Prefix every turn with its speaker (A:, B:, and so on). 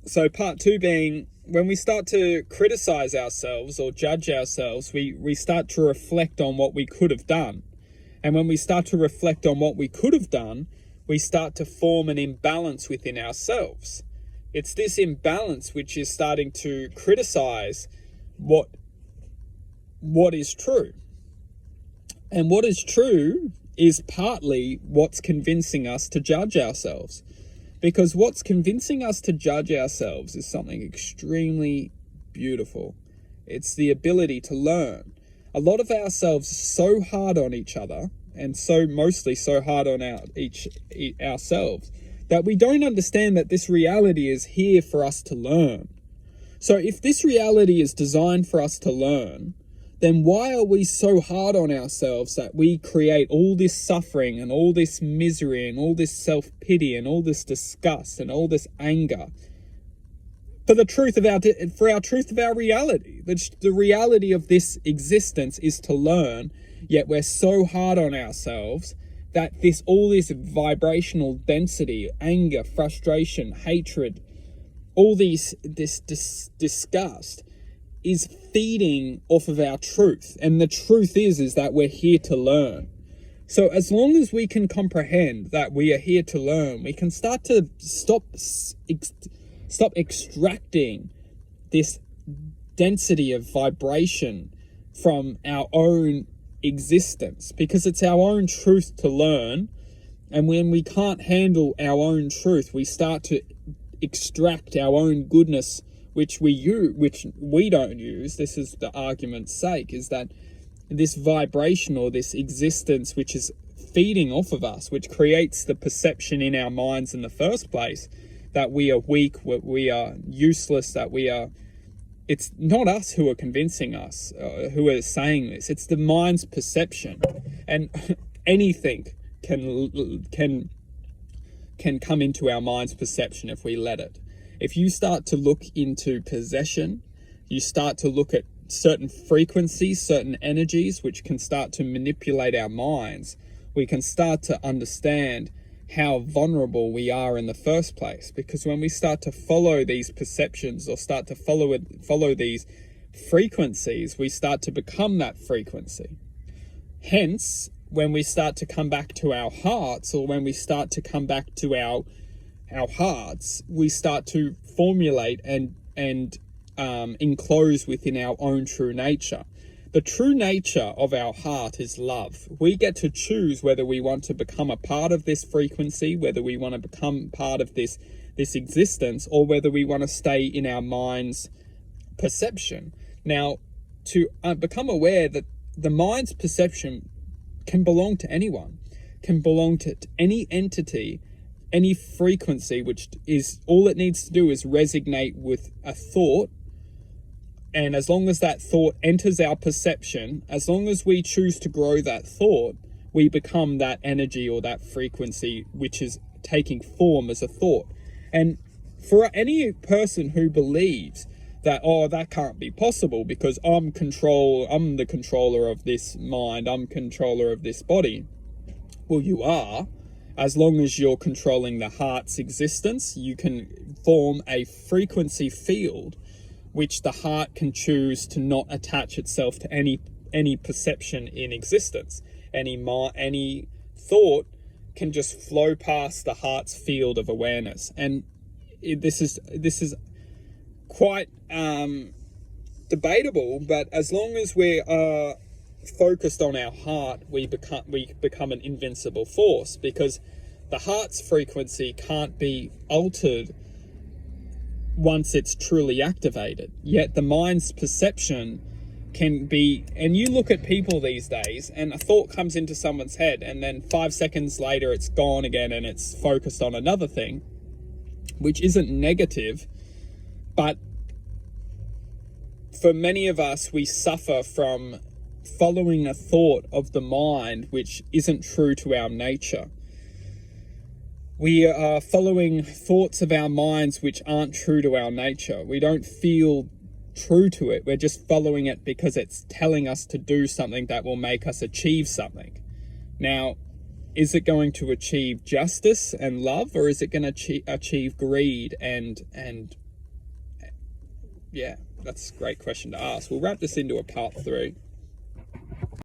A: So part two being, when we start to criticize ourselves or judge ourselves, we start to reflect on what we could have done. And when we start to reflect on what we could have done, we start to form an imbalance within ourselves. It's this imbalance which is starting to criticize what is true. And what is true is partly what's convincing us to judge ourselves. Because what's convincing us to judge ourselves is something extremely beautiful. It's the ability to learn. A lot of ourselves are so hard on each other, and mostly so hard on ourselves, that we don't understand that this reality is here for us to learn. So if this reality is designed for us to learn, then why are we so hard on ourselves that we create all this suffering and all this misery and all this self-pity and all this disgust and all this anger for our truth of our reality? The reality of this existence is to learn, yet we're so hard on ourselves that all this vibrational density, anger, frustration, hatred, all this disgust is feeding off of our truth. And the truth is that we're here to learn. So as long as we can comprehend that we are here to learn, we can start to stop extracting this density of vibration from our own existence, because it's our own truth to learn. And when we can't handle our own truth, we start to extract our own goodness, which we don't use. This is the argument's sake, is that this vibration or this existence which is feeding off of us, which creates the perception in our minds in the first place that we are weak, we are useless, it's not us who are convincing us, who are saying this. It's the mind's perception. And anything can come into our mind's perception if we let it. If you start to look into possession, you start to look at certain frequencies, certain energies, which can start to manipulate our minds, we can start to understand how vulnerable we are in the first place. Because when we start to follow these perceptions or start to follow these frequencies, we start to become that frequency. Hence, when we start to come back to our hearts, or when we start to come back to our hearts, we start to formulate and enclose within our own true nature. The true nature of our heart is love. We get to choose whether we want to become a part of this frequency, whether we want to become part of this existence, or whether we want to stay in our mind's perception. Now, to become aware that the mind's perception can belong to anyone, can belong to any entity, any frequency, which is all it needs to do is resonate with a thought. And as long as that thought enters our perception, as long as we choose to grow that thought, we become that energy or that frequency which is taking form as a thought. And for any person who believes that, oh, that can't be possible because I'm the controller of this mind, I'm controller of this body. Well, you are. As long as you're controlling the heart's existence, you can form a frequency field which the heart can choose to not attach itself to any perception in existence. Any thought can just flow past the heart's field of awareness. And this is quite debatable, but as long as we are focused on our heart, we become an invincible force, because the heart's frequency can't be altered once it's truly activated. Yet the mind's perception can be, and you look at people these days and a thought comes into someone's head and then 5 seconds later it's gone again and it's focused on another thing, which isn't negative, but for many of us, we suffer from following a thought of the mind which isn't true to our nature. We are following thoughts of our minds which aren't true to our nature. We don't feel true to it. We're just following it because it's telling us to do something that will make us achieve something. Now, is it going to achieve justice and love, or is it going to achieve greed and Yeah, that's a great question to ask. We'll wrap this into a part 3.